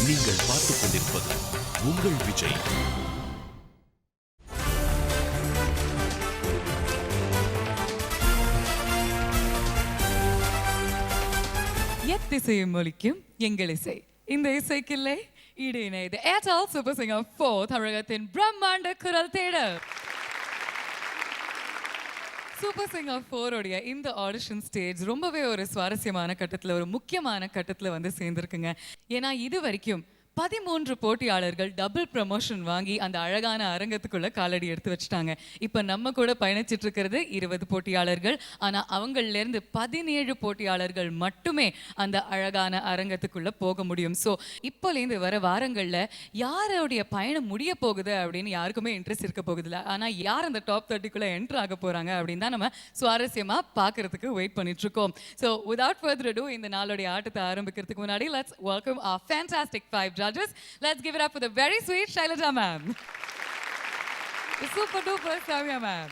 நீங்கள் பார்த்துக் கொண்டிருப்பது உங்கள் விஜய். எத்திசையும் ஒலிக்கும் எங்கள் இசை. இந்த இசைக்கில்லை ஈடு இணையது. ஏர்டெல் சூப்பர் சிங்கர் 4 தமிழகத்தின் பிரம்மாண்ட குரல் தேடல். சூப்பர் சிங்கர் 4 உடைய இந்த ஆடிஷன் ஸ்டேஜ் ரொம்பவே ஒரு சுவாரஸ்யமான கட்டத்தில், ஒரு முக்கியமான கட்டத்தில் வந்து சேர்ந்துருக்குங்க. ஏன்னா இது வரைக்கும் 13 போட்டியாளர்கள் டபுள் ப்ரமோஷன் வாங்கி அந்த அழகான அரங்கத்துக்குள்ள காலடி எடுத்து வச்சுட்டாங்க. இப்போ நம்ம கூட பயணிச்சிட்டு இருக்கிறது 20 போட்டியாளர்கள். ஆனால் அவங்கள்லேருந்து 17 போட்டியாளர்கள் மட்டுமே அந்த அழகான அரங்கத்துக்குள்ள போக முடியும். ஸோ இப்போலேருந்து வர வாரங்களில் யாருடைய பயணம் முடிய போகுது அப்படின்னு யாருக்குமே இன்ட்ரெஸ்ட் இருக்க போகுதில்ல. ஆனால் யார் அந்த டாப் 30க்குள்ளே என்ட்ரு ஆக போகிறாங்க அப்படின்னு தான் நம்ம சுவாரஸ்யமாக பார்க்கறதுக்கு வெயிட் பண்ணிட்டு இருக்கோம். ஸோ வித்வுட் ஃபர்தர் ado இந்த நாளுடைய ஆட்டத்தை ஆரம்பிக்கிறதுக்கு முன்னாடி let's welcome our fantastic 5 judges. Let's give it up for the very sweet Shailaja ma'am, the super duper Samya ma'am,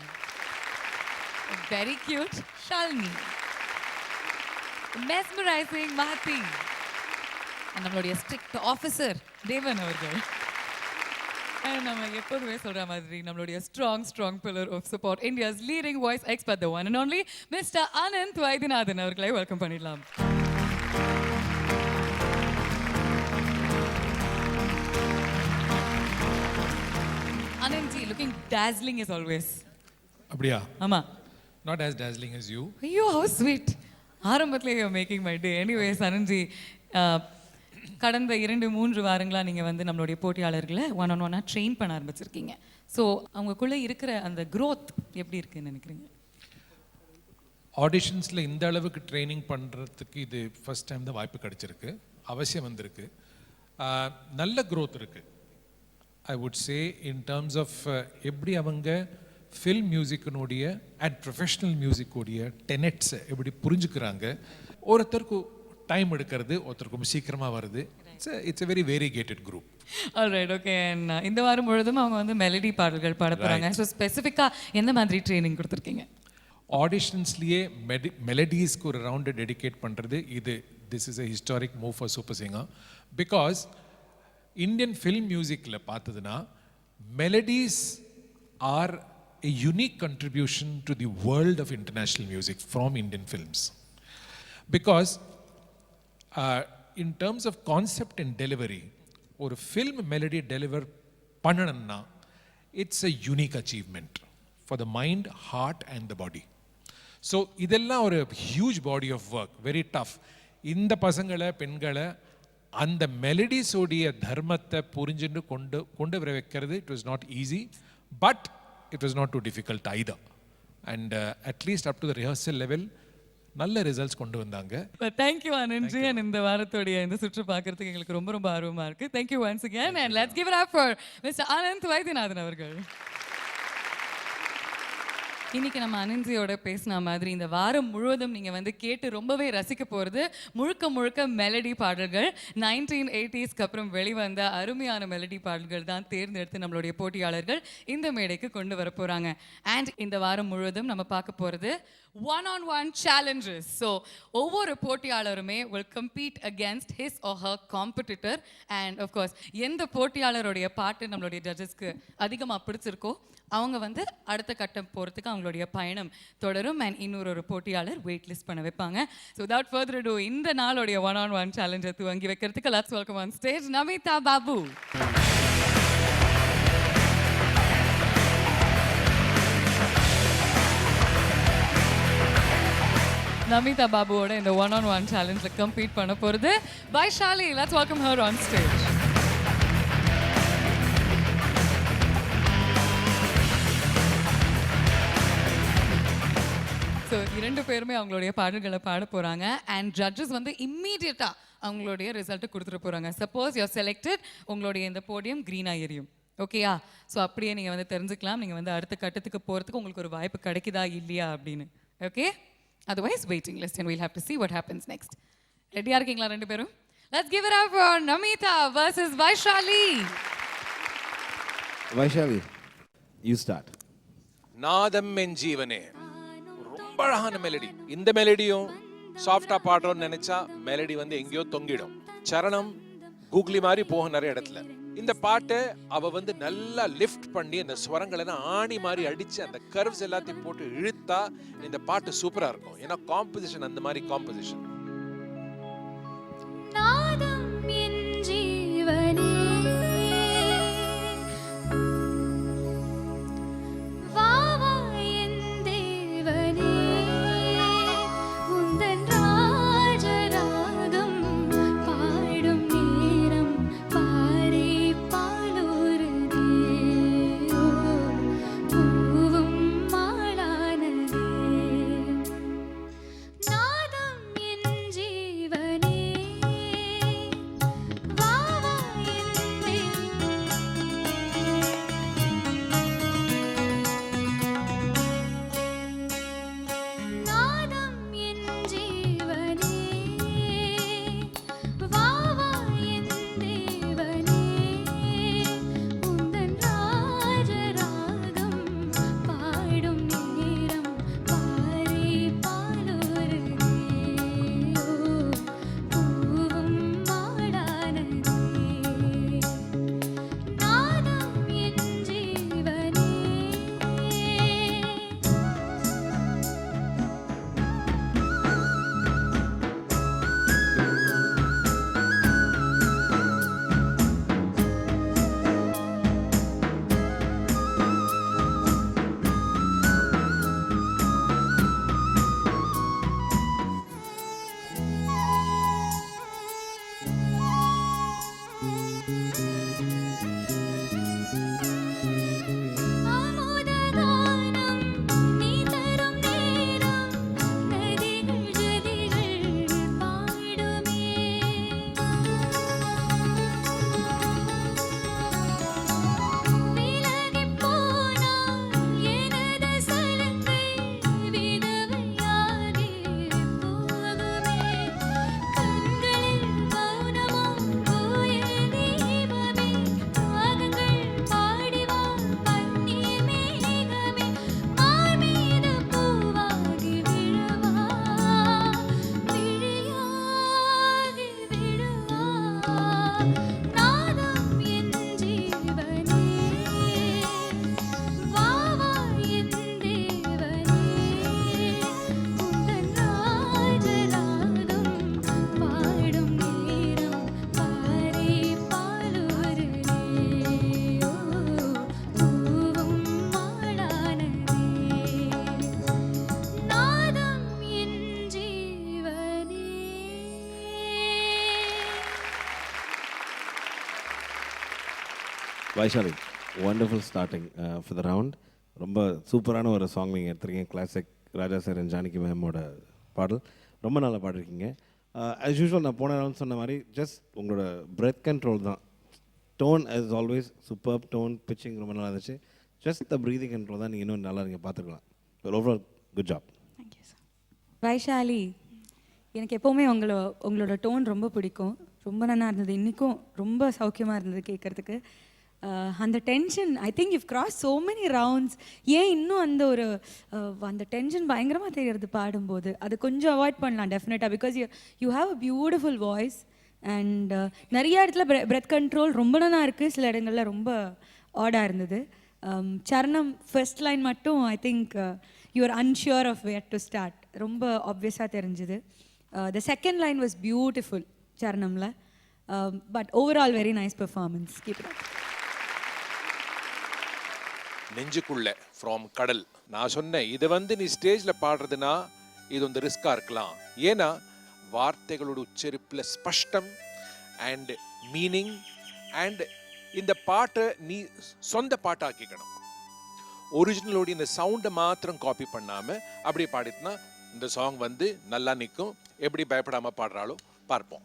the very cute Shalini, the mesmerizing Mahati, and நம்மளுடைய strict officer Devan அவர்கள். நம்ம எப்போதுமே சொல்ற மாதிரி நம்மளுடைய strong pillar of support, India's leading voice expert, the one and only Mr. Ananth Vaidyanathan அவர்களை welcome பண்ணிடலாம். Anandji, looking dazzling as always. அப்படியா? ஆமா. Not as dazzling as you. ஐயோ, how sweet. ஆரம்பத்திலே you're making my day. Anyways, Anandji, கடந்த 2-3 வாரங்களா நீங்க வந்து நம்மளுடைய போட்டியாளர்களை ஒன் ஆன் ஒன்னா ட்ரெயின் பண்ண ஆரம்பிச்சிருக்கீங்க. ஸோ அவங்களுக்குள்ள இருக்கிற அந்த growth எப்படி இருக்குன்னு நினைக்கிறீங்க? ஆடிஷன்ஸில் இந்த அளவுக்கு ட்ரைனிங் பண்ணுறதுக்கு இது ஃபர்ஸ்ட் டைம் தான் வாய்ப்பு கிடைச்சிருக்கு. அவசியம் வந்திருக்கு. நல்ல growth இருக்குது. I would say in terms of எப்படி அவங்க ஃபில்ம் மியூசிக்கினுடைய அண்ட் ப்ரொஃபஷ்னல் மியூசிக்குடைய டெனெட்ஸை எப்படி புரிஞ்சுக்கிறாங்க. ஒருத்தருக்கு டைம் எடுக்கிறது, ஒருத்தருக்கு சீக்கிரமாக வருது. It's a very variegated group. Alright, okay. இந்த வாரம் முழுதும் அவங்க வந்து மெலடி பாடல்கள் பாட போகிறாங்க. ஸோ ஸ்பெசிஃபிக்காக எந்த மாதிரி ட்ரைனிங் கொடுத்துருக்கீங்க? ஆடிஷன்ஸ்லேயே மெலடிஸ்க்கு ஒரு ரவுண்டு டெடிகேட் பண்ணுறது this is a historic move for Super Singer because Indian film மியூசிக்கில் பார்த்ததுன்னா melodies are a unique contribution to the world of international music from Indian films. Because in terms of concept and delivery, ஒரு film melody deliver பண்ணணும்னா it's a unique achievement for the mind, heart and the body. So இதெல்லாம் ஒரு huge body of work, very tough. இந்த பசங்களை பெண்களை அந்த மெலடிஸோடைய தர்மத்தை புரிஞ்சுட்டு கொண்டு வர வைக்கிறது it was not easy, but it was not too difficult either. And at least up to the rehearsal level நல்ல ரிசல்ட்ஸ் கொண்டு வந்தாங்க. தேங்க்யூ அனந்த்ஜி. அண்ட் இந்த வாரத்தோடைய இந்த சுற்று பார்க்கறதுக்கு எங்களுக்கு ரொம்ப ரொம்ப ஆர்வமாக இருக்குது. Thank you once again and let's give it up for mister Anand Vaidyanathan அவர்கள். இன்னைக்கு நம்ம அனந்த்ஜியோட பேசின மாதிரி இந்த வாரம் முழுவதும் நீங்கள் வந்து கேட்டு ரொம்பவே ரசிக்க போகிறது முழுக்க மெலடி பாடல்கள். 1980ஸ்க்கு அப்புறம் வெளிவந்த அருமையான மெலடி பாடல்கள் தான் தேர்ந்தெடுத்து நம்மளுடைய போட்டியாளர்கள் இந்த மேடைக்கு கொண்டு வர போகிறாங்க. அண்ட் இந்த வாரம் முழுவதும் நம்ம பார்க்க போகிறது one-on-one challenges. ஸோ ஒவ்வொரு போட்டியாளருமே will compete against his or her competitor. And of course எந்த போட்டியாளருடைய பாட்டு நம்மளுடைய ஜட்ஜஸ்க்கு அதிகமாக பிடிச்சிருக்கோ அவங்க வந்து அடுத்த கட்டம் போகிறதுக்கு அவங்களுடைய பயணம் தொடரும். அண்ட் இன்னொரு போட்டியாளர் வெயிட் லிஸ்ட் பண்ண வைப்பாங்க. ஸோ without further ado இந்த நாளுடைய one-on-one சேலஞ்சை துவங்கி வைக்கிறதுக்கு let's welcome on stage Namita Babu. Namita பாபுவோட இந்த one-on-one சேலஞ்சில் கம்ப்ளீட் பண்ண போகிறது Vaishali. let's welcome her on stage. So 2 பேருமே அவங்களுடைய பாடல்களை பாட போகிறாங்க. அண்ட் ஜட்ஜஸ் வந்து இம்மீடியட்டாக அவங்களுடைய ரிசல்ட்டை கொடுத்துட்டு போகிறாங்க. சப்போஸ் யூஆர் செலக்டட், உங்களுடைய இந்த போடியம் க்ரீனாக எரியும். ஓகேயா? ஸோ அப்படியே நீங்கள் வந்து தெரிஞ்சுக்கலாம் நீங்கள் வந்து அடுத்த கட்டத்துக்கு போகிறதுக்கு உங்களுக்கு ஒரு வாய்ப்பு கிடைக்குதா இல்லையா அப்படின்னு. Okay, otherwise waiting list and we'll have to see what happens next. ரெடியா இருக்கீங்களா 2 பேரும்? Let's give it up for Namita versus Vaishali. Vaishali, you start. நாதம் என் ஜீவனே, ரொம்ப அழகான மெலடி. இந்த மெலடியும் சாஃப்டா பாடுறோம்னு நினைச்சா மெலடி வந்து எங்கேயோ தொங்கிடும். சரணம் கூகுளி மாதிரி போகும் நிறைய இடத்துல. இந்த பாட்டை அவ வந்து நல்லா லிஃப்ட் பண்ணி அந்த ஸ்வரங்களை ஆணி மாதிரி அடிச்சு அந்த கர்வ்ஸ் எல்லாத்தையும் போட்டு இழுத்தா இந்த பாட்டு சூப்பரா இருக்கும். ஏன்னா காம்போசிஷன் அந்த மாதிரி காம்போசிஷன். நாதம் என் ஜீவனே வாவா என் தேவனே உந்தன் ராஜராகம் பாடும் நேரம் பாரே பாலூருதே பூவும் மாளானதே நாதம் என் ஜீவனே வாவா என் நாதம் என் ஜீவனே வாவா என் தேவனே உந்தன் ராஜராகம் பாடும் நேரம் பாரே பாலூருதே பூவும் மாளானதே நாதம் என் ஜீவனே ஆமோதகானம் நீ தரும் நேரம் நதிகள் ஜதிகள் பாடுமே விலகிப் போனால் எனது சலங்கை விதவையாகி போகுமே கண்களில் மௌனமோ கோயில் தீபமே ராகங்கள் பாடிவா பன்னீர் மேகமே மார் மீது பூவாகி விழவா விழியாகி விழவா நாதம் என் ஜீவனே வாவா என் தேவனே உந்தன் ராஜராகம் பாடும் நேரம் பாரே பாலூருதே பூவும் மாளானதே நாதம் என் ஜீவனே. Vaishali, wonderful starting for the round. ரொம்ப சூப்பரான ஒரு சாங் நீங்கள் எடுத்துருக்கீங்க. Classic Raja sir and Janaki மேமோட பாடல். ரொம்ப நல்லா பாடிருக்கீங்க. ஆஸ் யூஷுவல் நான் போன ரவுண்ட் சொன்ன மாதிரி ஜஸ்ட் உங்களோட பிரெத் கண்ட்ரோல் தான். Tone as always super tone, pitching ரொம்ப நல்லா இருந்துச்சு. ஜஸ்ட் த ப்ரீதிங் கண்ட்ரோல் தான் நீங்கள் இன்னும் நல்லா நீங்கள் பார்த்துக்கலாம். Overall good job. Thank you sir. Vaishali, எனக்கு எப்போவுமே உங்களோட டோன் ரொம்ப பிடிக்கும். ரொம்ப நல்லா இருந்தது. இன்றைக்கும் ரொம்ப சௌக்கியமாக இருந்தது கேட்குறதுக்கு. அந்த tension, I think you cross so many rounds. ஏன் இன்னும் அந்த டென்ஷன் பயங்கரமாக தெரிகிறது பாடும்போது? அது கொஞ்சம் அவாய்ட் பண்ணலாம் டெஃபினட்டாக. Because you have a beautiful voice and நிறைய இடத்துல பிரெத் கண்ட்ரோல் ரொம்ப நல்லா இருக்குது. சில இடங்களில் ரொம்ப ஆடாக இருந்தது. சரணம் ஃபர்ஸ்ட் லைன் மட்டும் I think you are unsure of where to start. ரொம்ப ஆப்வியஸாக தெரிஞ்சுது. The second line was beautiful சரணமில். But overall very nice performance. Keep it. நெஞ்சுக்குள்ள ஃப்ரம் கடல். நான் சொன்னேன் இது வந்து நீ ஸ்டேஜ்ல பாடுறதுனா இது வந்து ரிஸ்கா இருக்கலாம். ஏன்னா வார்த்தைகளோட உச்சரிப்புல ஸ்பஷ்டம் அண்ட் மீனிங் அண்ட் இந்த பாட்டை நீ சொந்த பாட்டாக்கிக்கணும். ஒரிஜினலோட இந்த சவுண்டை மாத்திரம் காப்பி பண்ணாம அப்படியே பாடிட்டுனா இந்த சாங் வந்து நல்லா நிற்கும். எப்படி பயப்படாம பாடுறாளோ பார்ப்போம்.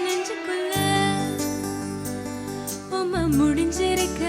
நெஞ்சுக்குள்ள உம்மை முடிஞ்சிருக்க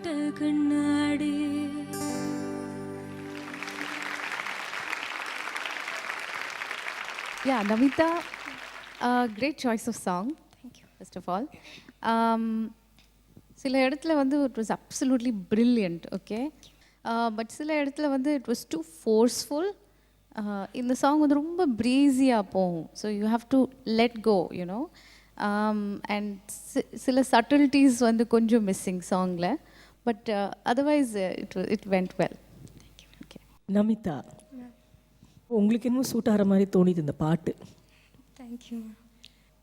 பார்த்த கண்ணாடி. Yeah, Namita, great choice of song. Thank you. First of all, சில இடத்துல வந்து it was absolutely brilliant, okay? But சில இடத்துல வந்து it was too forceful. இந்த சாங் வந்து ரொம்ப ப்ரீஸியாக போகும். So you have to let go you know. And சில சட்டில்ட்டிஸ் வந்து கொஞ்சம் மிஸ்ஸிங் சாங்கில். But otherwise it went well. Okay Namitha, உங்களுக்கு இன்னும் சூட் ஆகிற மாதிரி தோணிது இந்த பாட்டு. தேங்க்யூ.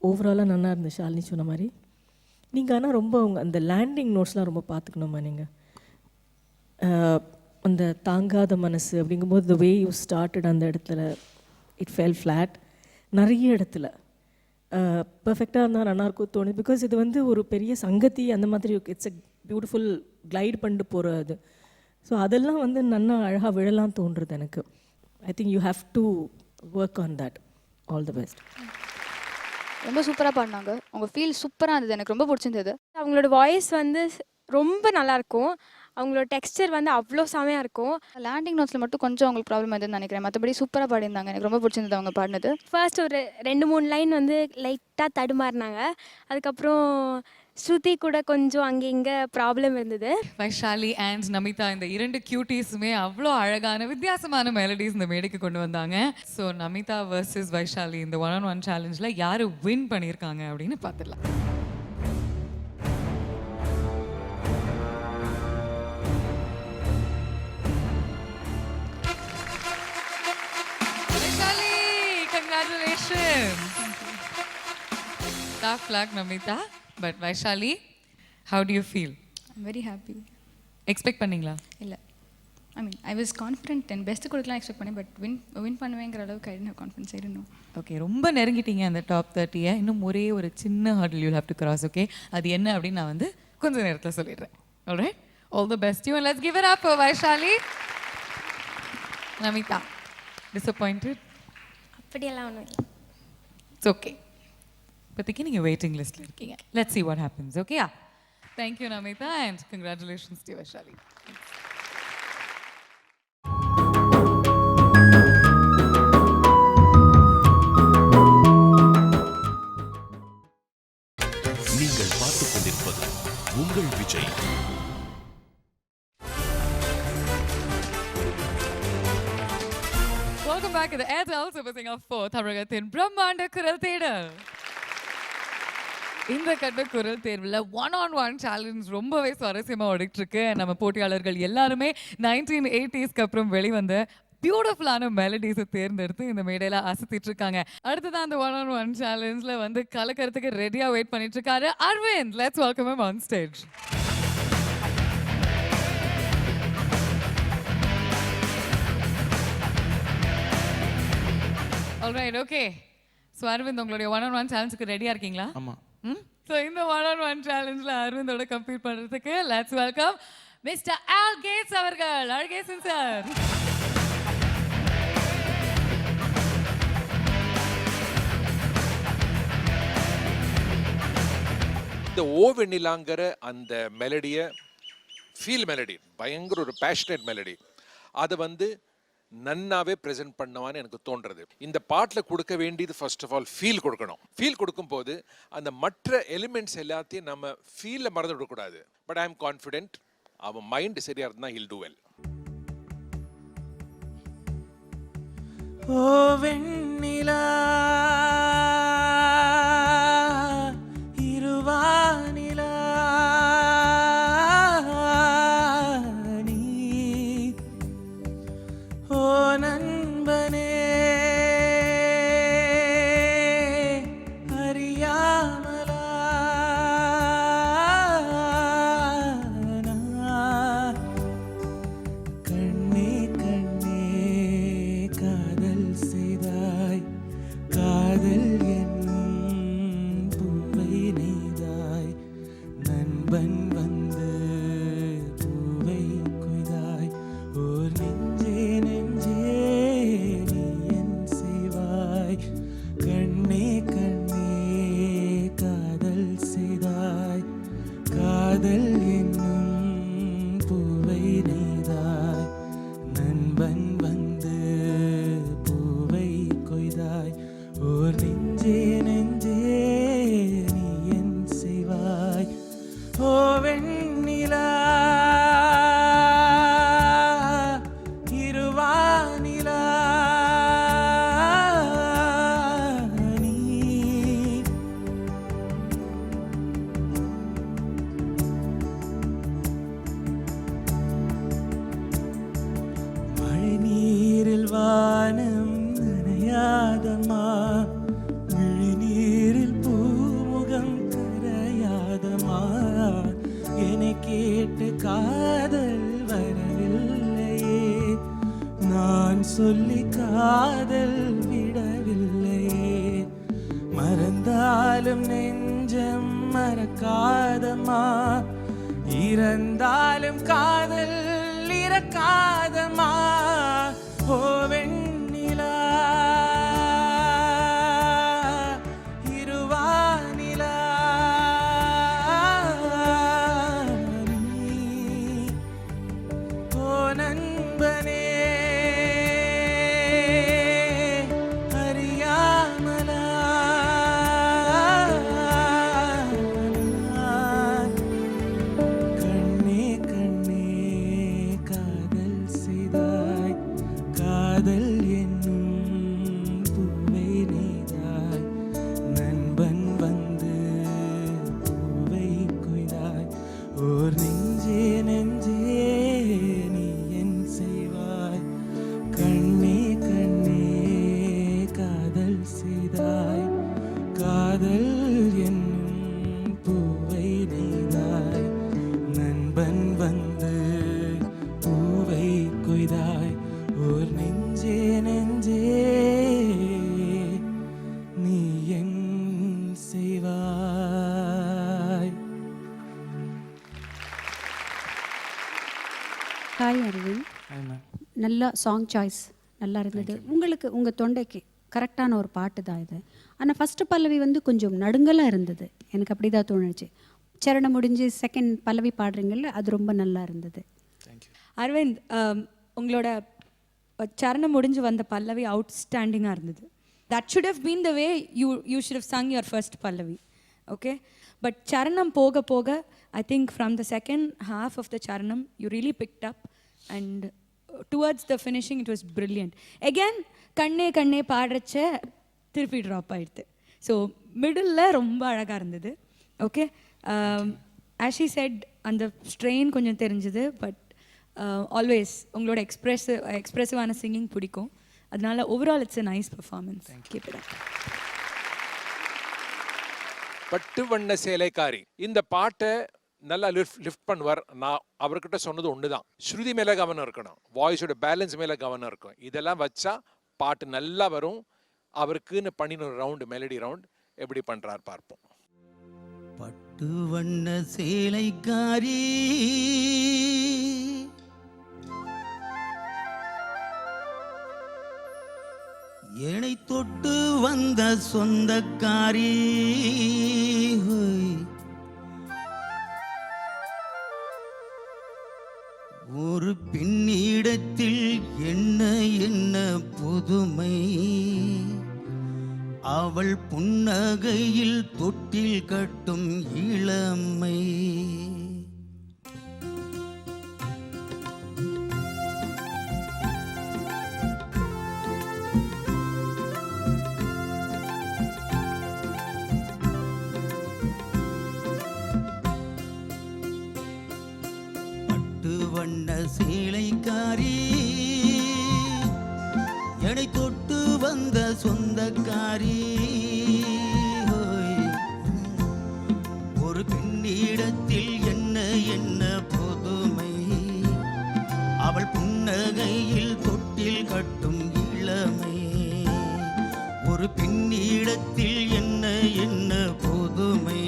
ஓவராலாக நல்லா இருந்துச்சு ஷாலினி சொன்ன மாதிரி. நீங்கள் ஆனால் ரொம்ப அந்த லேண்டிங் நோட்ஸ்லாம் ரொம்ப பார்த்துக்கணுமா நீங்கள்? அந்த தாங்காத மனசு அப்படிங்கும்போது த வே யூ ஸ்டார்டட் அந்த இடத்துல இட் ஃபெல் ஃப்ளாட். நிறைய இடத்துல பர்ஃபெக்டாக இருந்தால் நல்லாயிருக்கும் தோணுது. பிகாஸ் இது வந்து ஒரு பெரிய சங்கத்தி அந்த மாதிரி இட்ஸ் எ பியூட்டிஃபுல் கிளைட் பண்ணிட்டு போகிறது. ஸோ அதெல்லாம் வந்து நல்லா அழகாக விழலாம் தோன்றுறது எனக்கு. ஐ think you have to work on that. All the best. ரொம்ப சூப்பராக பாடினாங்க. உங்கள் ஃபீல் சூப்பராக இருந்தது, எனக்கு ரொம்ப பிடிச்சிருந்தது. அவங்களோட வாய்ஸ் வந்து ரொம்ப நல்லாயிருக்கும். அவங்களோட டெக்ஸ்டர் வந்து அவ்வளோ செமையாக இருக்கும். லேண்டிங் நோட்ஸில் மட்டும் கொஞ்சம் அவங்களுக்கு ப்ராப்ளம் இருந்ததுன்னு நினைக்கிறேன். மற்றபடி சூப்பராக பாடியிருந்தாங்க. எனக்கு ரொம்ப பிடிச்சிருந்தது அவங்க பாடினது. ஃபர்ஸ்ட் ஒரு 2-3 லைன் வந்து லைட்டாக தடுமாறினாங்க. அதுக்கப்புறம் ஸ்ருதி கூட கொஞ்சம் அங்கே இங்கே ப்ராப்ளம் இருந்தது. வைஷாலி அண்ட் நமிதா இந்த 2 கியூட்டீஸுமே அவ்வளோ அழகான வித்தியாசமான மெலடிஸ் இந்த மேடைக்கு கொண்டு வந்தாங்க. ஸோ நமிதா வர்சஸ் வைஷாலி இந்த 1-on-1 சேலஞ்சில் யார் வின் பண்ணியிருக்காங்க அப்படின்னு பார்த்துடலாம். Congratulations. Tough luck, Namita. But Vaishali, how do you feel? I'm very happy. Expect பண்ணீங்களா? இல்லை, I mean I was confident. என் பெஸ்ட்டு கொடுக்கலாம் எக்ஸ்பெக்ட் பண்ணேன். பட் வின் பண்ணுவேங்கிற அளவுக்கு I don't have confidence. I don't know. Okay, ரொம்ப நெருங்கிட்டீங்க அந்த டாப் 30. இன்னும் ஒரே ஒரு சின்ன hurdle you have to cross. Okay, அது என்ன அப்படின்னு நான் வந்து கொஞ்ச நேரத்தில் சொல்லிடுறேன். Alright, all the best you and let's give it up for Vaishali. Namita, disappointed? அப்படியெல்லாம் ஒன்றும் இல்லை. It's okay. இப்போதைக்கு நீங்கள் வெயிட்டிங் லிஸ்ட்டில் இருக்கீங்க. Let's see what happens. Okay? Thank you, Namita, and congratulations to Vaishali. நீங்கள் பார்த்துக் கொண்டிருப்பது உங்கள் Vijay. Welcome back to the Airtel Super Singer 4 தமிழகத்தின் பிரம்மாண்ட குரல் தேடல். இந்த கட்ட குரல் தேர்வில் 1-on-1 சேலஞ்ச் ரொம்பவே சுவாரஸ்யமாக ஓடிட்டு இருக்கு. நம்ம போட்டியாளர்கள் எல்லாருமே 1980ஸ்க்கு அப்புறம் வெளிவந்த பியூட்டிஃபுல்லான மெலடிஸை தேர்ந்தெடுத்து இந்த மேடையில் அசத்திட்டு இருக்காங்க. அடுத்ததான் அந்த 1-on-1 சேலஞ்சில் வந்து கலக்கிறதுக்கு ரெடியாக வெயிட் பண்ணிட்டு இருக்காரு Aravind. Let's welcome him on stage. Alright, okay. So Aravind, உங்களுடைய 1-on-1 சேலஞ்சுக்கு ரெடியாக இருக்கீங்களா? ஆமாம். ஸோ இந்த 1-on-1 சேலஞ்சில் அரவிந்தோட கம்ப்ளீட் பண்ணுறதுக்கு லெட்ஸ் வெல்கம் மிஸ்டர் ஆல் கேட்ஸ் அவர்கள். அழகேசன் சார். இந்த ஓ வெண்ணிலாங்கிற அந்த மெலடியை ஃபீல் மெலடி, பயங்கர ஒரு பேஷனேட் மெலடி, அதை வந்து நன்னாவே ப்ரெசென்ட் பண்ணுவான்னு எனக்கு தோன்றது. இந்த பாட்டில் கொடுக்க வேண்டியது ஃபர்ஸ்ட் ஆஃப் ஆல் ஃபீல் கொடுக்கணும். ஃபீல் கொடுக்கும்போது அந்த மற்ற எலிமெண்ட்ஸ் எல்லாத்தையும் நம்ம ஃபீலில் மறந்து விடக்கூடாது. பட் ஐ எம் கான்ஃபிடென்ட் அவன் மைண்ட் சரியாக இருந்தால் ஹில் டூ வெல். ஓ வெண்ணிலா இருவானிலா நீ, ஓ நண்பனே அறியாமலா நான் கண்ணே கண்ணே காதல் செய்தாய் வானம் நனையாதம்மா, விழிநீரில் பூமுகம் கரையாதம்மா, என்னை கேட்டு காதல் வரவில்லையே, நான் சொல்லி காதல் விடவில்லையே, மறந்தாலும் நெஞ்சம் மறக்காதம்மா, இறந்தாலும் காதல் இறக்காதம்மா, ஓ வெண்ணிலா இருவானிலா நீ, ஓ நண்பனே அறியாமலா நான் கண்ணே கண்ணே காதல் செய்தாய், காதல் என்னும் பூவை நெய்தாய், நண்பன் வந்து பூவை கொய்தாய், ஓர் நெஞ்சே நெஞ்சே நீ என் செய்வாய், கண்ணே கண்ணே காதல் செய்தாய், காதல் என்னும் பூவை நெய்தாய், நண்பன் வந்து பூவை கொய்தாய், ஓர் நெஞ்சே நெஞ்சே நீ என் செய்வாய். ஹாய் அரவிந்த், நல்லா சாங் சாய்ஸ் நல்லா இருந்தது. உங்களுக்கு உங்கள் தொண்டைக்கு கரெக்டான ஒரு பாட்டு தான் இது. ஆனால் ஃபஸ்ட்டு பல்லவி வந்து கொஞ்சம் நடுங்கலாக இருந்தது, எனக்கு அப்படி தான் தோணுச்சு. சரணம் முடிஞ்சு செகண்ட் பல்லவி பாடுறீங்கல்ல, அது ரொம்ப நல்லா இருந்தது. அரவிந்த், உங்களோட சரணம் முடிஞ்சு வந்த பல்லவி அவுட்ஸ்டாண்டிங்காக இருந்தது. That should have been the way you should have sung your first pallavi. Okay, but சரணம் போக போக I think from the second half of the charanam you really picked up and towards the finishing it was brilliant. Again கண்ணே கண்ணே பாடுறச்ச திருப்பி drop ஆகிடுது. So middle ரொம்ப அழகாக இருந்தது. ஓகே, ஆஸ் ஷி செட் அந்த ஸ்ட்ரெயின் கொஞ்சம் தெரிஞ்சுது. பட் ஆல்வேஸ் உங்களோட எக்ஸ்ப்ரெசிவான சிங்கிங் பிடிக்கும். அதனால overall it's a nice performance. Keep it up. பட்டு வண்ண சேலைக்காரி இந்த பாட்டை நல்லா லிஃப்ட் பண்ணுவார். நான் அவர்கிட்ட சொன்னது ஒன்று தான், ஸ்ருதி மேலே கவனம் இருக்கணும், வாய்ஸோட பேலன்ஸ் மேலே கவனம் இருக்கும். இதெல்லாம் வச்சா பாட்டு நல்லா வரும். அவருக்குன்னு பண்ணின ரவுண்டு, மெலடி ரவுண்ட் எப்படி பண்ணுறாரு பார்ப்போம். பட்டு வண்ண சேலைக்காரி என்னை தொட்டு வந்த சொந்தக்காரி, ஒரு பெண்ணிடத்தில் என்ன என்ன புதுமை, அவள் புன்னகையில் தொட்டில் கட்டும் இளமை, வண்ண சேலைக்காரி என்னை தொட்டு வந்த சொந்தக்காரி, ஒரு பெண்ணிடத்தில் என்ன என்ன புதுமை, அவள் புன்னகையில் தொட்டில் கட்டும் இளமை, ஒரு பெண்ணிடத்தில் என்ன என்ன புதுமை,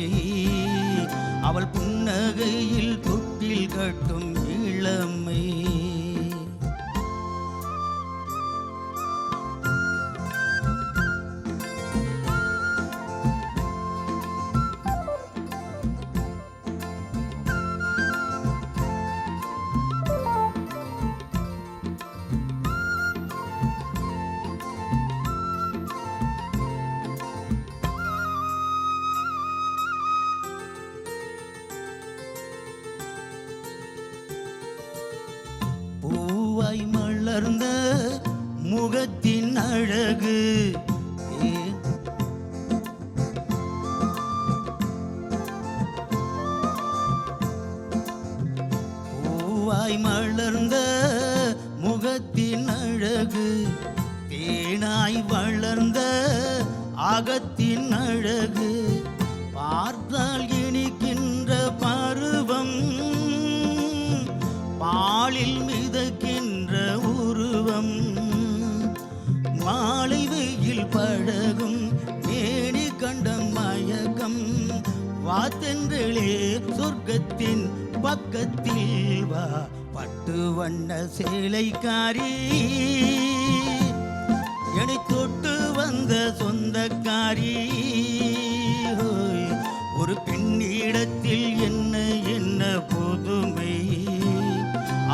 அவள் புன்னகையில் தொட்டில் கட்டும் இளமை. பூவாய் மலர்ந்த முகத்தின் அழகு, பூவாய் மலர்ந்த முகத்தின் அழகு, அழகு தேனாய் வளர்ந்த அகத்தின் அழகு பார்த்தால் இனிக்கின்ற பருவம் பாலில் மிதக்கின்ற உருவம் மாலை வெயில் பழகும் மேனி கண்ட மயக்கம் வாத்தென்றே சொர்க்கத்தின் பக்கத்தில் வா பட்டு வண்ண சேலைக்காரி என்னை தொட்டு வந்த சொந்தக்காரி ஹோய். ஒரு பெண்ணிடத்தில் என்ன என்ன புதுமை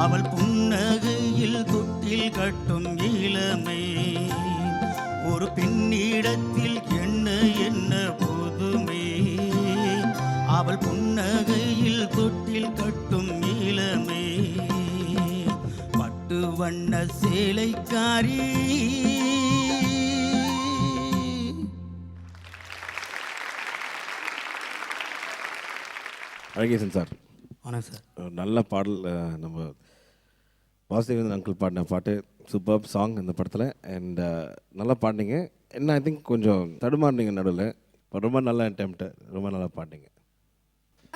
அவள் புன்னகையில் தொட்டில் கட்டும் இளமை ஒரு பெண்ணிடத்தில் என்ன என்ன புதுமை அவள் புன்னகையில் தொட்டில் கட்டும் இளமை பட்டு வண்ண சேலைக்காரி. அழகேசன் சார், வணக்கம் சார். நல்ல பாடல். நம்ம வாசுதேவன் அங்கிள் பாடின பாட்டு சூப்பர் சாங் இந்த படத்தில். அண்ட் நல்லா பாடினீங்க. என்ன ஐ திங்க் கொஞ்சம் தடுமாறினீங்க நடுவில். ரொம்ப நல்ல அட்டெம்ப்ட், ரொம்ப நல்லா பாடினீங்க.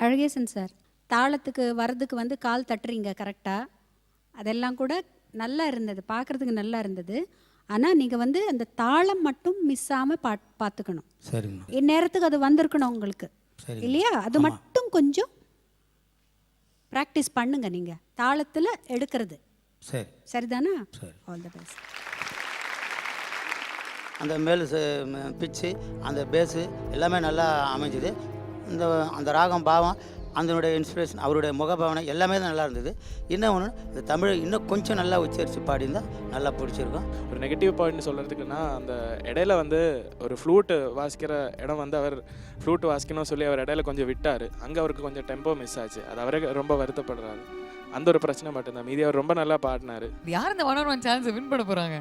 அழகேசன் சார், தாளத்துக்கு வரதுக்கு வந்து கால் தட்டுறீங்க கரெக்டாக, அதெல்லாம் கூட நல்லா இருந்தது, பார்க்குறதுக்கு நல்லா இருந்தது. ஆனால் நீங்கள் வந்து அந்த தாளம் மட்டும் மிஸ் ஆகாமல் பார்த்துக்கணும். சரிங்க. இந்நேரத்துக்கு அது வந்திருக்கணும் உங்களுக்கு, இல்லையா? அது மட்டும் கொஞ்சம் ப்ராக்டிஸ் பண்ணுங்க நீங்கள் தாளத்தில் எடுக்கிறது. சரி, சரிதானா? சரி. All the best. அந்த மேல் பிச்சு அந்த பேஸு எல்லாமே நல்லா அமைஞ்சுது. அந்த ராகம் பாவம் அதனுடைய இன்ஸ்பிரேஷன் அவருடைய முகபாவனை எல்லாமே தான் நல்லா இருந்தது. இன்னொன்று இந்த தமிழை இன்னும் கொஞ்சம் நல்லா உச்சரித்து பாடியிருந்தால் நல்லா பிடிச்சிருக்கும். ஒரு நெகட்டிவ் பாயிண்ட் சொல்கிறதுக்குன்னா, அந்த இடையில வந்து ஒரு ஃப்ளூட்டு வாசிக்கிற இடம் வந்து அவர் ஃப்ளூட் வாசிக்கணும்னு சொல்லி அவர் இடையில கொஞ்சம் விட்டார். அங்கே அவருக்கு கொஞ்சம் டெம்போ மிஸ் ஆச்சு. அது அவரே ரொம்ப வருத்தப்படுறாரு. அந்த ஒரு பிரச்சனை மட்டும்தான். மீதி அவர் ரொம்ப நல்லா பாடினார். யார் இந்த 1-on-1 சேலஞ்ச் வின் பண்ண போகிறாங்க?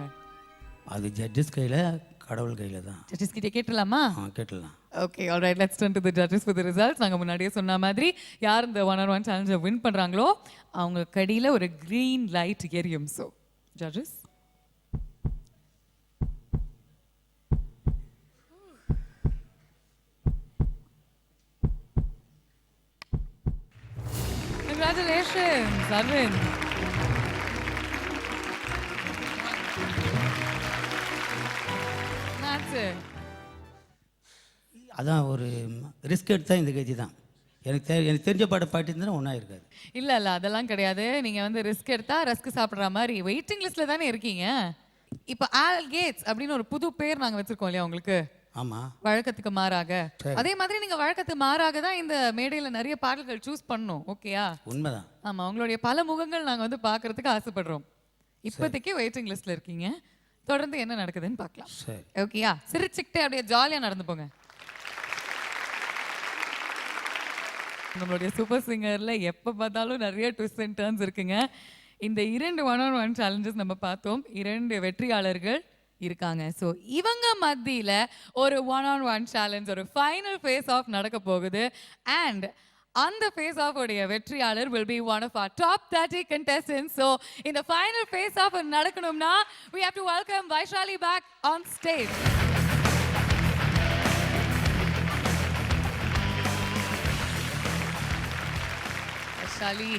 அது ஜட்ஜஸ் கையில், கடவுள் கையில் தான். ஜட்ஜஸ் கிட்ட கேட்டலாமா? கேட்டலாம். Okay, alright, let's turn to the judges for the results. நாங்கள் முன்னாடியே சொன்ன மாதிரி யார் இந்த 1-on-1 சேலஞ்சை வின் பண்ணுறாங்களோ அவங்க கடியில் ஒரு க்ரீன் லைட் எரியும். So judges, congratulations Arvind. That's it. அதான் ஒரு ரிஸ்க் எடுத்தால் இந்த கேஜி தான். எனக்கு தெரிஞ்ச பாட்டை பாட்டிருந்தா ஒன்றா இருக்காது. இல்லை அதெல்லாம் கிடையாது. நீங்கள் வந்து ரிஸ்க் எடுத்தால் ரஸ்க் சாப்பிட்ற மாதிரி வெயிட்டிங் லிஸ்ட்டில் தானே இருக்கீங்க. இப்போ ஆல் கேட்ஸ் அப்படின்னு ஒரு புது பேர் நாங்கள் வச்சுருக்கோம் இல்லையா உங்களுக்கு? ஆமாம், வழக்கத்துக்கு மாறாக. அதே மாதிரி நீங்கள் வழக்கத்துக்கு மாறாக தான் இந்த மேடையில் நிறைய பாடல்கள் சூஸ் பண்ணணும். ஓகேயா? உண்மைதான். ஆமாம், உங்களுடைய பல முகங்கள் நாங்கள் வந்து பார்க்கறதுக்கு ஆசைப்படுறோம். இப்போதைக்கு வெயிட்டிங் லிஸ்ட்டில் இருக்கீங்க. தொடர்ந்து என்ன நடக்குதுன்னு பார்க்கலாம். ஓகேயா? சிரிச்சுக்கிட்டே அப்படியே ஜாலியாக நடந்து போங்க. நம்மளுடைய சூப்பர் சிங்கரில் எப்போ பார்த்தாலும் நிறைய ட்விஸ்ட் அண்ட் டர்ன்ஸ் இருக்குங்க. இந்த 2 1-on-1 சேலஞ்சஸ் நம்ம பார்த்தோம். 2 வெற்றியாளர்கள் இருக்காங்க. ஸோ இவங்க மத்தியில் ஒரு 1-on-1 சேலஞ்ச், ஒரு ஃபைனல் ஃபேஸ் ஆஃப் நடக்க போகுது. அண்ட் அந்த ஃபேஸ் ஆஃப் உடைய வெற்றியாளர் will be one of our top 30 contestants. So இந்த ஃபைனல் ஃபேஸ் ஆஃப் நடக்கணும்னா we have to welcome Vaishali back on stage. Vaishali,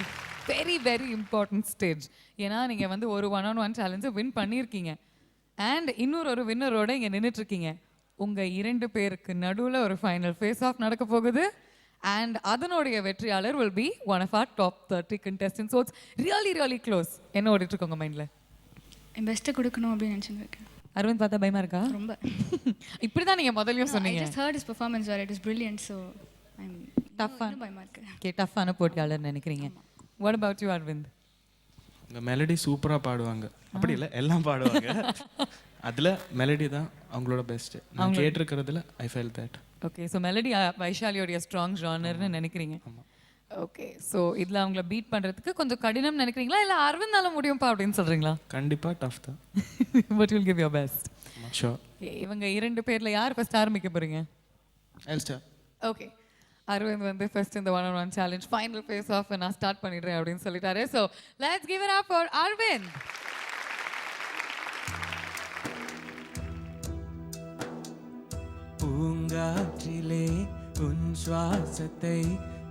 very very important stage. ஏன்னா நீங்கள் வந்து ஒரு 1-on-1 சேலஞ்சை வின் பண்ணியிருக்கீங்க. அண்ட் இன்னொரு வின்னரோட இங்கே நின்றுட்டு இருக்கீங்க. உங்கள் 2 பேருக்கு நடுவில் ஒரு ஃபைனல் ஃபேஸ் ஆஃப் நடக்க போகுது. அண்ட் அதனுடைய வெற்றியாளர் will be one of our top 30 contestants. So it's really really close. என்ன ஓடிட்டு இருக்கு உங்கள் மைண்டில்? என் பெஸ்ட்டை கொடுக்கணும் அப்படின்னு நினச்சிட்டு இருக்கேன். அரவிந்த் பார்த்தா பயமா இருக்கா? ரொம்ப. இப்படி தான் நீங்கள் முதல்லையும் சொன்னீங்க. I just heard his performance where it is brilliant, so I'm பயமா இருக்கு. ஓகே, டஃப்பான போட்டியாளர் நினைக்கிறீங்க. What about you Arvind? இந்த மெலடி சூப்பராக பாடுவாங்க. அப்படி இல்லை, எல்லாம் பாடுவாங்க. அதில் மெலடி தான் அவங்களோட பெஸ்ட்டு. நான் கேட்டிருக்கிறதுல I felt that. Okay, so melody வைஷாலியோடைய ஸ்ட்ராங் ஜானர்னு நினைக்கிறீங்க. ஓகே, ஸோ இதில் அவங்கள பீட் பண்ணுறதுக்கு கொஞ்சம் கடினம் நினைக்கிறீங்களா, இல்லை அரவிந்தால முடியும்ப்பா அப்படின்னு சொல்கிறீங்களா? கண்டிப்பாக டஃப் தான். But will give your best. Sure. இவங்க 2 பேரில் யார் ஃபர்ஸ்ட் ஆரம்பிக்க போகிறீங்க? ஓகே, அரவிந்த் வந்து ஃபர்ஸ்ட் இந்த 1-on-1 challenge final phase of நான் ஸ்டார்ட் பண்ணிடுறேன் அப்படின்னு சொல்லிட்டாரு. So let's give it up for Aravind. பூங்காற்றிலே உன் சுவாசத்தை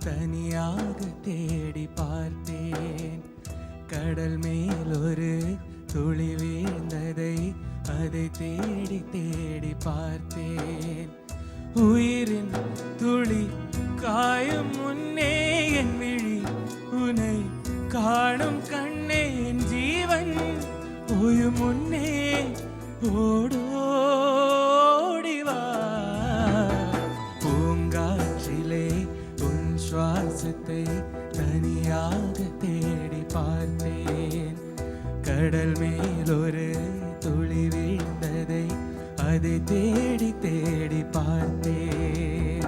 தனியாக தேடி பார்த்தேன். கடல் மேல் ஒரு துளி வீழ்ந்ததை அதை தேடி தேடி பார்த்தேன். உயிரின் துளி காயும் முன்னே என் விழி உனை காணும் கண்ணே என் ஜீவன் ஓயும் முன்னே ஓடோடிவா. பூங்காற்றிலே உன் சுவாசத்தை தனியாக தேடி பார்த்தேன். கடல் மேல் ஒரு துளி வீழ்ந்ததை அதை தேடி தேடி பார்த்தேன்.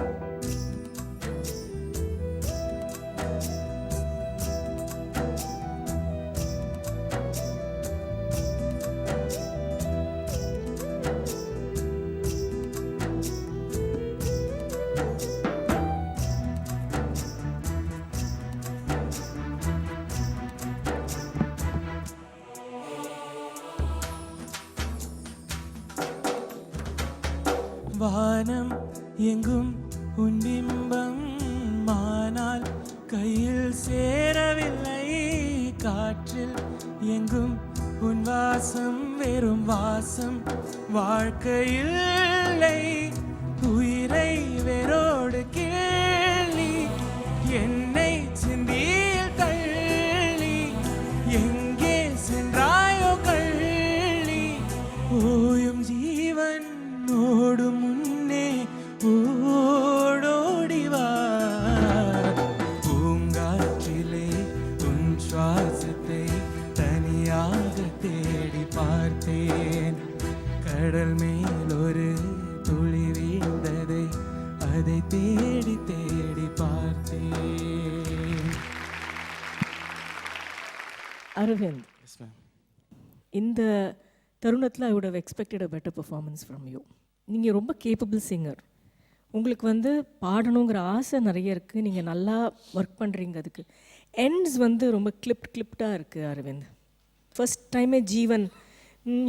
வானம் எங்கும் உன் பிம்பம் ஆனால் கையில் சேரவில்லை. காற்றில் எங்கும் உன் வாசம் வெறும் வாசம் வாழ்க்கையில்லை. உயிரை வேரோடு கிள்ளி என்னை சிந்தியில் தள்ளி எங்கே சென்றாயோ கள்ளி ஓயும் ஜீவன் ஓடும் முன்னே ஓடோடிவா. பூங்காற்றிலே உன் சுவாசத்தை தனியாக தேடி பார்த்தேன். கடல் மேல் ஒரு துளி வீழ்ந்ததை அதை தேடி தேடி பார்த்தேன். அரவிந்த், இந்த தருணத்தில் I would have expected a better performance from you. நீங்கள் ரொம்ப கேப்பபிள் சிங்கர். உங்களுக்கு வந்து பாடணுங்கிற ஆசை நிறைய இருக்குது. நீங்கள் நல்லா ஒர்க் பண்ணுறீங்க. அதுக்கு எண்ட்ஸ் வந்து ரொம்ப கிளிப்டாக இருக்குது அரவிந்த். ஃபர்ஸ்ட் டைமே ஜீவன்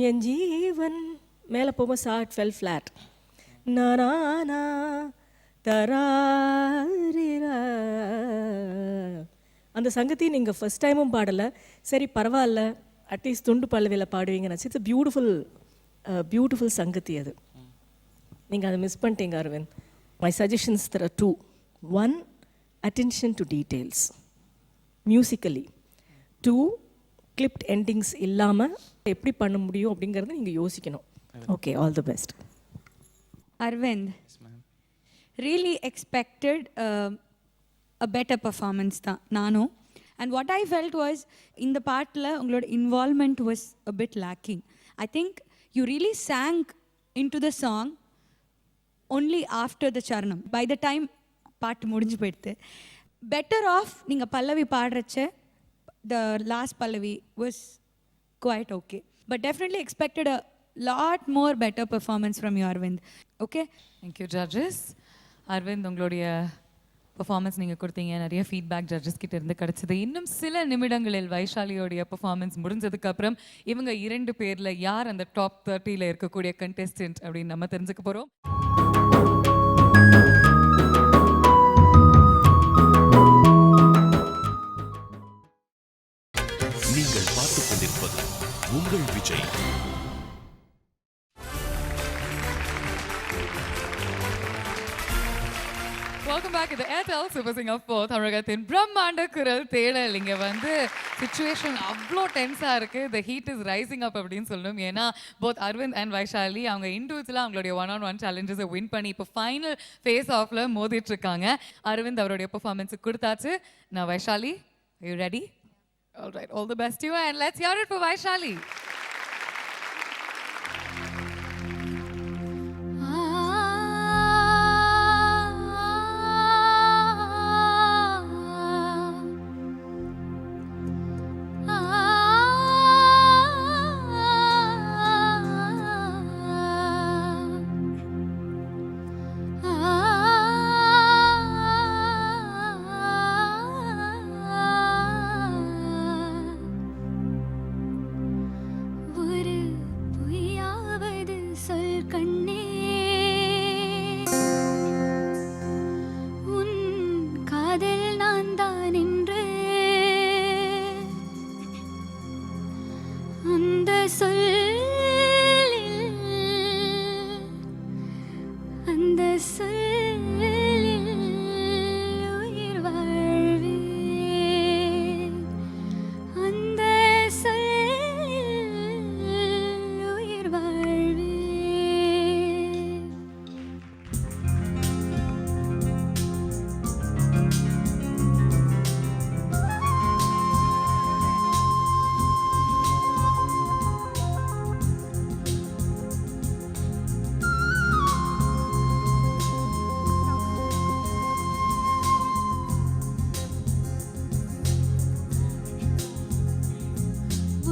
என் ஜீவன் மேலே போகும்போது இட் ஃபெல் ஃப்ளாட். நானா தராரிரா அந்த சங்கத்தி நீங்கள் ஃபஸ்ட் டைமும் பாடலை. சரி பரவாயில்ல, அட்லீஸ்ட் துண்டு பல்லவியில் பாடுவீங்கன்னு இட்ஸ் பியூட்டிஃபுல் சங்கத்தி அது. நீங்கள் அதை மிஸ் பண்ணிட்டீங்க Aravind. My suggestions there are 2. 1, attention to details musically. 2, clipped endings இல்லாமல் எப்படி பண்ண முடியும் அப்படிங்கிறத நீங்கள் யோசிக்கணும். Okay, all the best. Aravind, really expected a better performance தான் நானும். And what I felt was இந்த பாட்டில் உங்களோட involvement was a bit lacking. I think you really sank into the song only after the charanam. By the time பாட்டு முடிஞ்சு போயிடுது. Better off நீங்கள் பல்லவி பாடுறச்ச the last pallavi was quite okay. But definitely expected a lot more better performance from you, Arvind. Okay? Thank you, judges. Arvind, உங்களுடைய performance நீங்கள் கொடுத்தீங்க. நிறைய feedback judges கிட்ட இருந்து கிடச்சிது. இன்னும் சில நிமிடங்களில் வைஷாலியோடைய பெர்ஃபார்மன்ஸ் முடிஞ்சதுக்கப்புறம் இவங்க 2 பேரில் யார் அந்த டாப் 30ல் இருக்கக்கூடிய கண்டெஸ்டன்ட் அப்படின்னு நம்ம தெரிஞ்சுக்க போகிறோம். நீங்கள் பார்த்துக் கொண்டிருப்பது உங்கள் விஜய். Welcome back. இது ஏர்டெல் சூப்பர் சிங்கர் 4 தமிழகத்தின் பிரம்மாண்ட குரல் தேடல். இங்கே வந்து சிச்சுவேஷன் அவ்வளோ டென்ஸாக இருக்குது. The heat is rising up அப்படின்னு சொல்லணும். ஏன்னா போத் அரவிந்த் அண்ட் வைஷாலி அவங்க இண்டிவிஜுவலாக அவங்களுடைய 1-on-1 சேலஞ்சஸை வின் பண்ணி இப்போ ஃபைனல் ஃபேஸ் ஆஃபில் மோதிட்டு இருக்காங்க. அரவிந்த் அவருடைய பெர்ஃபார்மன்ஸுக்கு கொடுத்தாச்சு. நான் Vaishali, are you ready? All right, all the best to you and let's hear it for Vaishali. சொல்லில் அந்த சொல்லில் உயிர் வாழ்வேன் அந்த சொல்லில் உயிர் வாழ்வேன்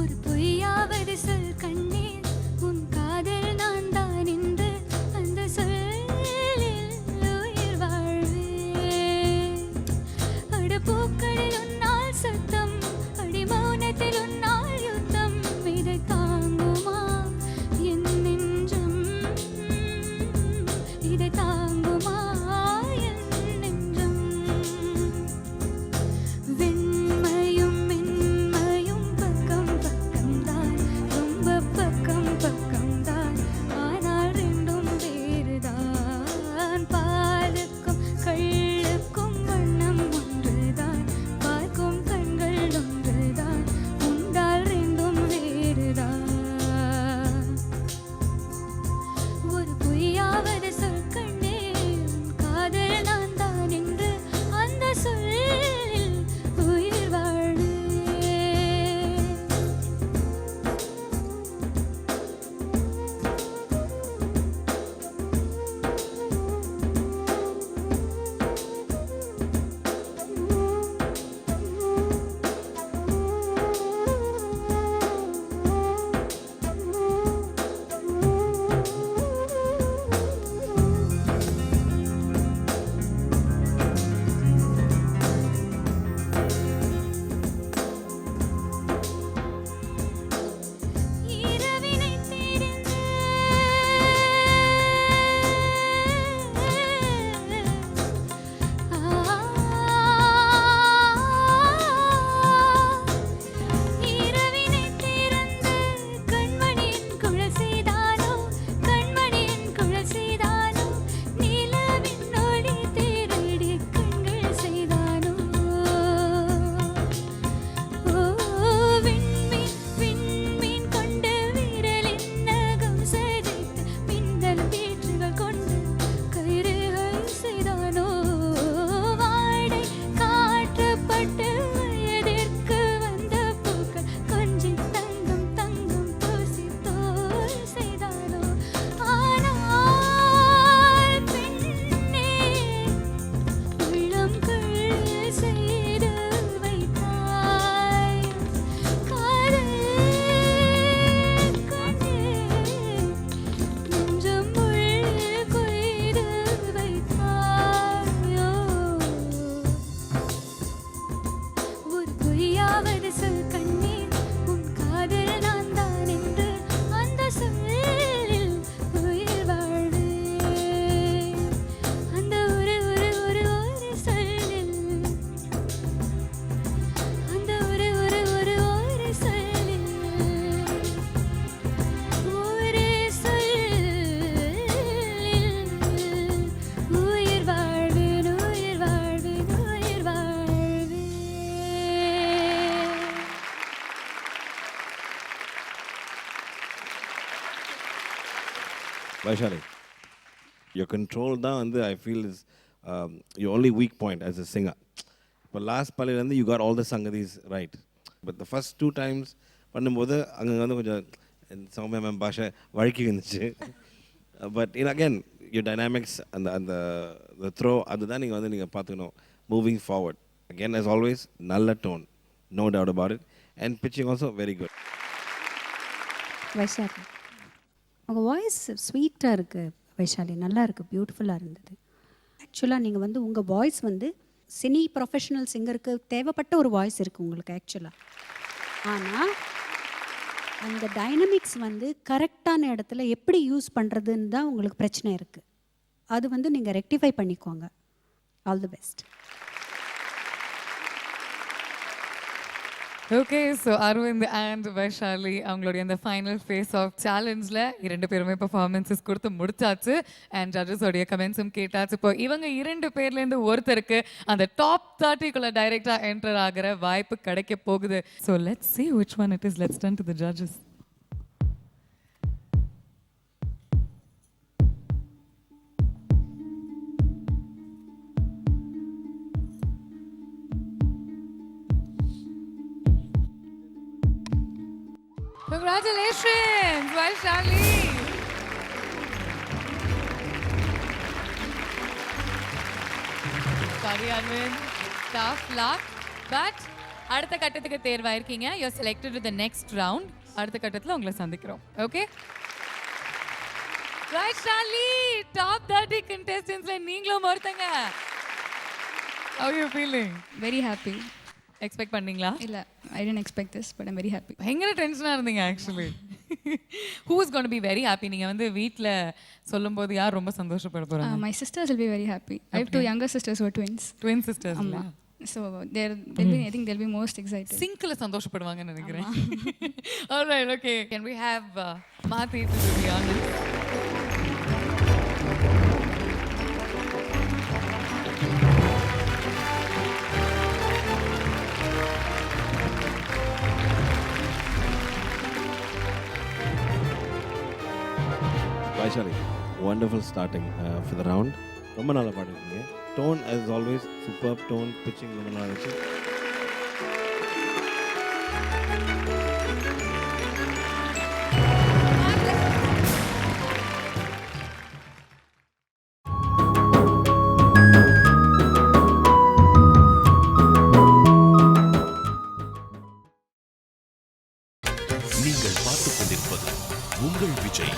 ஒரு பொய்யாவது சொல் கண்ணீர் உன் காதல் நான் தான் என்று அந்த சொல்லில் உயிர் வாழ்வேன் அட பூக்களில் உன்னால் சத்தம் அடி மௌனத்தில் உன்னால் யுத்தம் இதை தாங்குமா என் நெஞ்சம் இதை தாங்குமா என் நெஞ்சம் வெண்மையும் மென்மையும் பக்கம் பக்கம்தான் ரொம்ப பக்கம் பக்கம்தான் ஆனால் ரெண்டும் வேறுதான் பாலுக்கும் கள்ளுக்கும் வண்ணம் ஒன்றுதான் பார்க்கும் கண்கள் ஒன்றுதான் உண்டால் ரெண்டும் வேறுதான் ஒரு பொய்யாவது சொல் கண்ணே உன் காதல் நான் தான் என்று அந்த சொல்லில் உயிர் வாழ்வேன் இரவினை தெரிந்து இரவினை திறந்து கண்மணியின் குழல் செய்தானோ கண்மணியின் குழல் செய்தானோ நிலவின் ஒளி தேடி கண்கள் செய்தானோ விண்மீன் விண்மீன் கொண்டு விரலின் நகம் செதைத்து மின்னல் பேற்றுகள் கொண்டு கயிறுகள் செய்தானோ வாடை காற்றப்பட்டு வயதிற்கு வந்த பூக்கள் கொஞ்சி தங்கம் தங்கம் பூசி தோல் செய்தானோ ஆனால் பெண்ணே உள்ளம் கொள்ளை செய்து வைத்தாய் காதல் கொண்டே நெஞ்சம் உள்ளே கொய்து வைத்தாயோ ஒரு பொய்யாவது சொல் கண்ணீர் உன் காதல் நான் தான் என்று அந்த சொல்லில் உயிர் வாழ்வேன் அந்த ஒரு ஒரு ஒரு ஒரு சொல்லில் அந்த ஒரு ஒரு ஒரு ஒரு சொல்லில் ஒரு சொல்லில் உயிர் வாழ்வேன் உயிர் வாழ்வேன் உயிர் வாழ்வேன் Vaishali, your control தான் வந்து I feel is your only weak point as a singer. இப்போ last பாலிலேருந்து you got all the sangadis right. But the first two times பண்ணும்போது அங்கே வந்து கொஞ்சம் சௌமியா மேம் பாஷை வழுக்கி இருந்துச்சு. பட் again your dynamics அந்த அந்த the throw அதுதான் நீங்கள் வந்து நீங்கள் பார்த்துக்கணும் moving forward. Again as always நல்ல tone, no doubt about it, and pitching also very good. Vaishali உங்கள் வாய்ஸ் ஸ்வீட்டாக இருக்குது வைஷாலி, நல்லா இருக்குது, பியூட்டிஃபுல்லாக இருந்தது. ஆக்சுவலாக நீங்கள் வந்து உங்கள் வாய்ஸ் வந்து சினி ப்ரொஃபஷனல் சிங்கருக்கு தேவைப்பட்ட ஒரு வாய்ஸ் இருக்குது உங்களுக்கு ஆக்சுவலாக. ஆனால் அந்த டைனமிக்ஸ் வந்து கரெக்டான இடத்துல எப்படி யூஸ் பண்ணுறதுன்னு தான் உங்களுக்கு பிரச்சனை இருக்குது. அது வந்து நீங்கள் ரெக்டிஃபை பண்ணிக்கோங்க. All the best. Okay so Aravind and Vaishali அவங்களுடைய அந்த ஃபைனல் ஃபேஸ் ஆஃப் சேலஞ்சில் 2 பேருமே பர்ஃபார்மன்ஸஸ் கொடுத்து முடிச்சாச்சு அண்ட் ஜட்ஜஸோடைய கமெண்ட்ஸும் கேட்டாச்சு. இப்போ இவங்க 2 பேர்லேருந்து ஒருத்தருக்கு அந்த டாப் 30க்குள்ளே டைரெக்டாக என்டர் ஆகிற வாய்ப்பு கிடைக்க போகுது. So let's see which one it is. Let's turn to the judges. Congratulations, Vaishali. Sorry, Arvind. Tough luck. But அடுத்த கட்டத்துக்கு தேர்வாயிருக்கீங்க. You're selected to the next round. அடுத்த கட்டத்தில் உங்களை சந்திக்கிறோம். Okay? Vaishali, top 30 contestants நீங்களும் ஒருத்தங்க. How are you feeling? Very happy. Expect பண்ணீங்களா? இல்லை, I didn't expect this but I'm very happy. பயங்கர டென்ஷனாக இருந்தீங்க actually. Who is gonna be very happy? நீங்கள் வந்து வீட்டில் சொல்லும்போது யார் ரொம்ப சந்தோஷப்பட போகிறாங்க? My sisters will be very happy. I have 2 younger sisters who are twins. Twin sisters. ஆமாம். So I think they'll be most excited. சிங்கில் சந்தோஷப்படுவாங்கன்னு நினைக்கிறேன். Alright, okay. Can we have மாத்தி to to be honest? Vaishali, wonderful starting for the round. ரொம்ப நல்லா பாடிருக்கீங்க. Tone as always superb tone, pitching ரொம்ப நல்லா இருந்துச்சு. நீங்கள் பார்த்துக் கொண்டிருப்பது உங்கள் Vijay.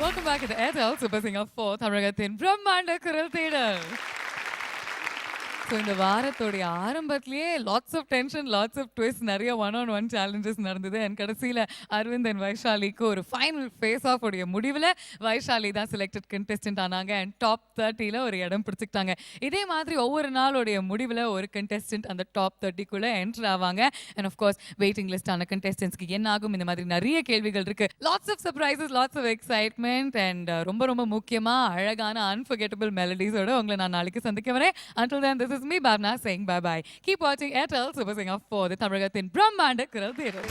Welcome back to the Airtel Super Singer 4 தமிழகத்தின் பிரம்மாண்ட குரல் தேடல். ஸோ இந்த வாரத்தோடைய ஆரம்பத்திலேயே lots of tension, lots of twist, நிறைய 1-on-1 சேலஞ்சஸ் நடந்தது. அண்ட் கடைசியில் அரவிந்த் அண்ட் வைஷாலிக்கு ஒரு ஃபைனல் ஃபேஸ் ஆஃப் உடைய முடிவில் வைஷாலி தான் செலக்டட் கண்டெஸ்டன்ட் ஆனாங்க அண்ட் டாப் 30ல் ஒரு இடம் பிடிச்சிக்கிட்டாங்க. இதே மாதிரி ஒவ்வொரு நாளுடைய முடிவில் ஒரு கண்டெஸ்டன்ட் அந்த டாப் 30க்குள்ளே என்டர் ஆவாங்க. அண்ட் ஆஃப்கோர்ஸ் வெயிட்டிங் லிஸ்டான கண்டெஸ்டன்ஸ்க்கு என்ன ஆகும், இந்த மாதிரி நிறைய கேள்விகள் இருக்குது. Lots of surprises, lots of excitement and ரொம்ப ரொம்ப முக்கியமாக அழகான அன்ஃபர்கெட்டபிள் மெலடிஸோட உங்களை நான் நாளைக்கு சந்திக்க வரேன். Until then, this is me, Bhavna, saying bye-bye. Keep watching Airtel Super Singer 4, the Tamil Kural Theatre.